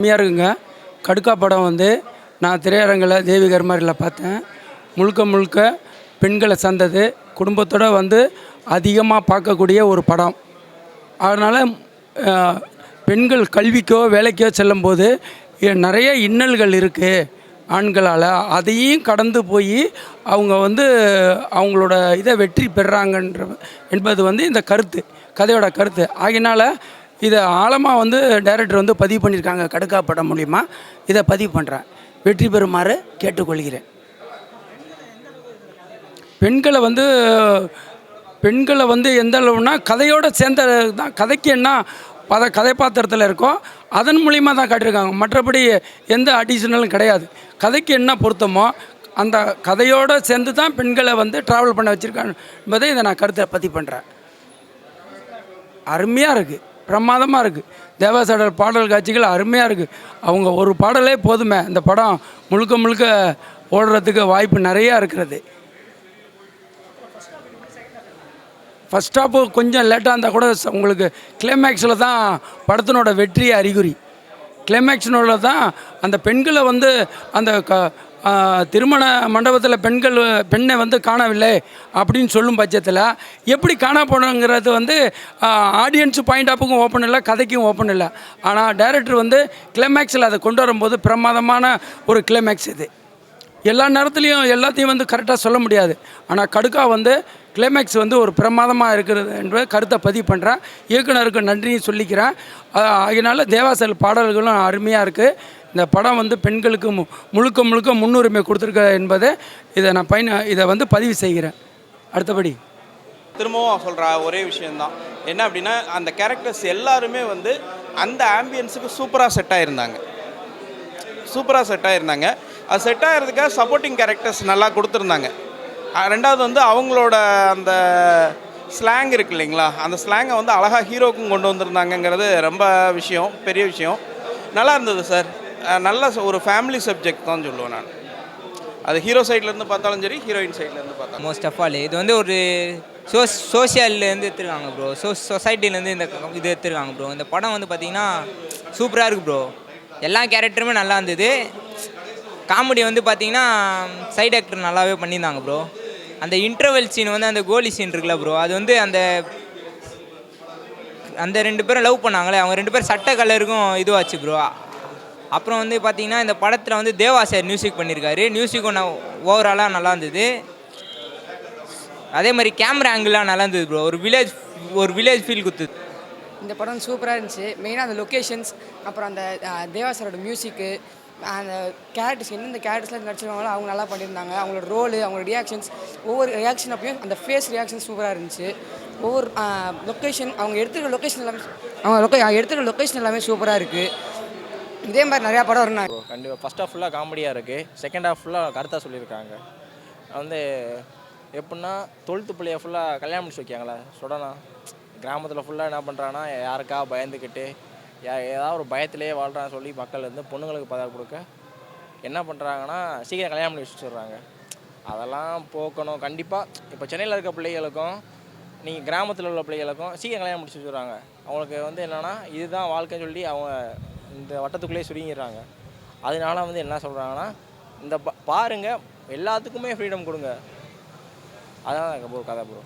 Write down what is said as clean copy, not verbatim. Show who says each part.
Speaker 1: கம்மியாக இருக்குங்க. கடுக்கா படம் வந்து நான் திரையரங்கில் தேவி கருமாரியில் பார்த்தேன். முழுக்க முழுக்க பெண்களை சார்ந்தது, குடும்பத்தோடு வந்து அதிகமாக பார்க்கக்கூடிய ஒரு படம். அதனால் பெண்கள் கல்விக்கோ வேலைக்கோ செல்லும்போது நிறைய இன்னல்கள் இருக்குது ஆண்களால். அதையும் கடந்து போய் அவங்க வந்து அவங்களோட இதை வெற்றி பெறுறாங்கன்ற என்பது வந்து இந்த கருத்து, கதையோட கருத்து. ஆகையினால் இதை ஆழமாக வந்து டைரக்டர் வந்து பதிவு பண்ணியிருக்காங்க. கடுக்கா படம் மூலிமா இதை பதிவு பண்ணுறேன். வெற்றி பெறுமாறு கேட்டுக்கொள்கிறேன். பெண்களை வந்து எந்த அளவுனா கதையோடு சேர்ந்த தான். கதைக்கு என்ன கதைப்பாத்திரத்தில் இருக்கோ அதன் மூலிமா தான் காட்டியிருக்காங்க. மற்றபடி எந்த அடிஷனலும் கிடையாது. கதைக்கு என்ன பொருத்தமோ அந்த கதையோடு சேர்ந்து தான் பெண்களை வந்து ட்ராவல் பண்ண வச்சுருக்காங்க என்பதை இதை நான் கருத்தை பதிவு பண்ணுறேன். அருமையாக இருக்குது, பிரமாதமாக இருக்குது. தேவாசடர் பாடல் காட்சிகள் அருமையாக இருக்குது. அவங்க ஒரு பாடலே போதுமே இந்த படம் முழுக்க முழுக்க ஓடுறதுக்கு வாய்ப்பு நிறையா இருக்கிறது. ஃபஸ்ட் ஸ்டாப்பு கொஞ்சம் லேட்டாக இருந்தால் கூட உங்களுக்கு கிளைமேக்ஸில் தான் படத்தினோட வெற்றி அறிகுறி. கிளைமேக்ஸினோட தான் அந்த பெண்களை வந்து அந்த திருமண மண்டபத்தில் பெண்ணை வந்து காணவில்லை அப்படின்னு சொல்லும் பட்சத்தில் எப்படி காண போனோங்கிறது வந்து ஆடியன்ஸு பாயிண்ட் ஆஃபுக்கும் ஓப்பன் இல்லை, கதைக்கும் ஓப்பன் இல்லை. ஆனால் டைரக்டர் வந்து கிளைமேக்ஸில் அதை கொண்டு வரும்போது பிரமாதமான ஒரு கிளைமேக்ஸ் இது. எல்லா நேரத்துலையும் எல்லாத்தையும் வந்து கரெக்டாக சொல்ல முடியாது. ஆனால் கடுக்கா வந்து கிளைமேக்ஸ் வந்து ஒரு பிரமாதமாக இருக்கிறது என்ற கருத்தை பதிவு பண்ணுறேன். இயக்குனருக்கு நன்றியும் சொல்லிக்கிறேன். அதனால் தேவாசல் பாடல்களும் அருமையாக இருக்குது. இந்த படம் வந்து பெண்களுக்கு முழுக்க முழுக்க முன்னுரிமை கொடுத்துருக்க என்பதை இதை வந்து பதிவு செய்கிறேன். அடுத்தபடி
Speaker 2: திரும்பவும் சொல்கிற ஒரே விஷயந்தான் என்ன அப்படின்னா, அந்த கேரக்டர்ஸ் எல்லாருமே வந்து அந்த ஆம்பியன்ஸுக்கு சூப்பராக செட் ஆகிருந்தாங்க. அது செட் ஆகிறதுக்காக சப்போர்ட்டிங் கேரக்டர்ஸ் நல்லா கொடுத்துருந்தாங்க. ரெண்டாவது வந்து அவங்களோட அந்த ஸ்லாங் இருக்குது இல்லைங்களா, அந்த ஸ்லாங்கை வந்து அழகாக ஹீரோக்கும் கொண்டு வந்திருந்தாங்கங்கிறது ரொம்ப பெரிய விஷயம். நல்லா இருந்தது சார். நல்ல ஒரு ஃபேமிலி சப்ஜெக்ட் தான் சொல்லுவேன் நான். அது ஹீரோ சைட்லேருந்து பார்த்தாலும் சரி, ஹீரோயின் சைட்லேருந்து பார்த்தாலும்.
Speaker 3: மோஸ்ட் ஆஃப் ஆல் இது வந்து ஒரு சோஷியல்லேருந்து எடுத்துருக்காங்க ப்ரோ. சொசைட்டிலேருந்து இது எடுத்துருக்காங்க ப்ரோ. இந்த படம் வந்து பார்த்திங்கன்னா சூப்பராக இருக்குது ப்ரோ. எல்லா கேரக்டருமே நல்லா இருந்தது. காமெடி வந்து பார்த்திங்கன்னா சைடு ஆக்டர் நல்லாவே பண்ணியிருந்தாங்க ப்ரோ. அந்த இன்டர்வெல் சீன் வந்து அந்த கோலி சீன் இருக்குல்ல ப்ரோ, அது வந்து அந்த 2 பேரும் லவ் பண்ணாங்களே, அவங்க 2 பேரும் சட்டை கலருக்கும் இதுவாச்சு ப்ரோ. அப்புறம் வந்து பார்த்திங்கன்னா இந்த படத்தில் வந்து தேவா சார் மியூசிக் பண்ணியிருக்காரு. மியூசிக்கும் ஓவராலாக நல்லா இருந்தது. அதே மாதிரி கேமரா ஆங்கிள்லாம் நல்லா இருந்தது ப்ரோ. ஒரு வில்லேஜ் ஃபீல் கொடுத்தது.
Speaker 4: இந்த படம் சூப்பராக இருந்துச்சு. மெயினாக அந்த லொக்கேஷன்ஸ், அப்புறம் அந்த தேவா சாரோட மியூசிக்கு, அந்த கேரக்டர்ஸ் எந்தெந்த கேரக்டர்ஸ்லாம் நடிச்சிருக்காங்களோ அவங்க நல்லா பண்ணியிருந்தாங்க. அவங்களோட ரோலு, அவங்களோட ரியாக்ஷன்ஸ், ஒவ்வொரு ரியாக்ஷன் அப்பயும் அந்த ஃபேஸ் ரியாக்ஷன் சூப்பராக இருந்துச்சு. ஒவ்வொரு லொக்கேஷன், அவங்க எடுத்துக்கிற லொக்கேஷன் எல்லாமே சூப்பராக இருக்குது. இதே மாதிரி நிறையா படம் இருந்தாங்க.
Speaker 5: கண்டிப்பாக ஃபஸ்ட் ஹாஃப் ஃபுல்லாக காமெடியாக இருக்குது. செகண்ட் ஹாஃப் ஃபுல்லாக கருத்தாக சொல்லியிருக்காங்க. வந்து எப்படின்னா 12th பிள்ளைய ஃபுல்லாக கல்யாணம் முடிச்சு வைக்காங்களே சுடனா, கிராமத்தில் ஃபுல்லாக என்ன பண்ணுறாங்கன்னா யாருக்கா பயந்துக்கிட்டு ஏதாவது ஒரு பயத்திலே வாழ்கிறான்னு சொல்லி மக்கள் வந்து பொண்ணுங்களுக்கு பதவி கொடுக்க என்ன பண்ணுறாங்கன்னா சீக்கிரம் கல்யாணம் பண்ணி வச்சுடுறாங்க. அதெல்லாம் போக்கணும் கண்டிப்பாக. இப்போ சென்னையில் இருக்க பிள்ளைகளுக்கும் நீங்கள் கிராமத்தில் உள்ள பிள்ளைகளுக்கும் சீக்கிரம் கல்யாணம் முடிச்சு வச்சுடுறாங்க. அவங்களுக்கு வந்து என்னென்னா இதுதான் வாழ்க்கைன்னு சொல்லி அவங்க இந்த வட்டத்துக்குள்ளேயே சுருங்கிடுறாங்க. அதனால வந்து என்ன சொல்கிறாங்கன்னா இந்த பாருங்கள், எல்லாத்துக்குமே ஃப்ரீடம் கொடுங்க. அதான் ப்ரோ கதை ப்ரோ.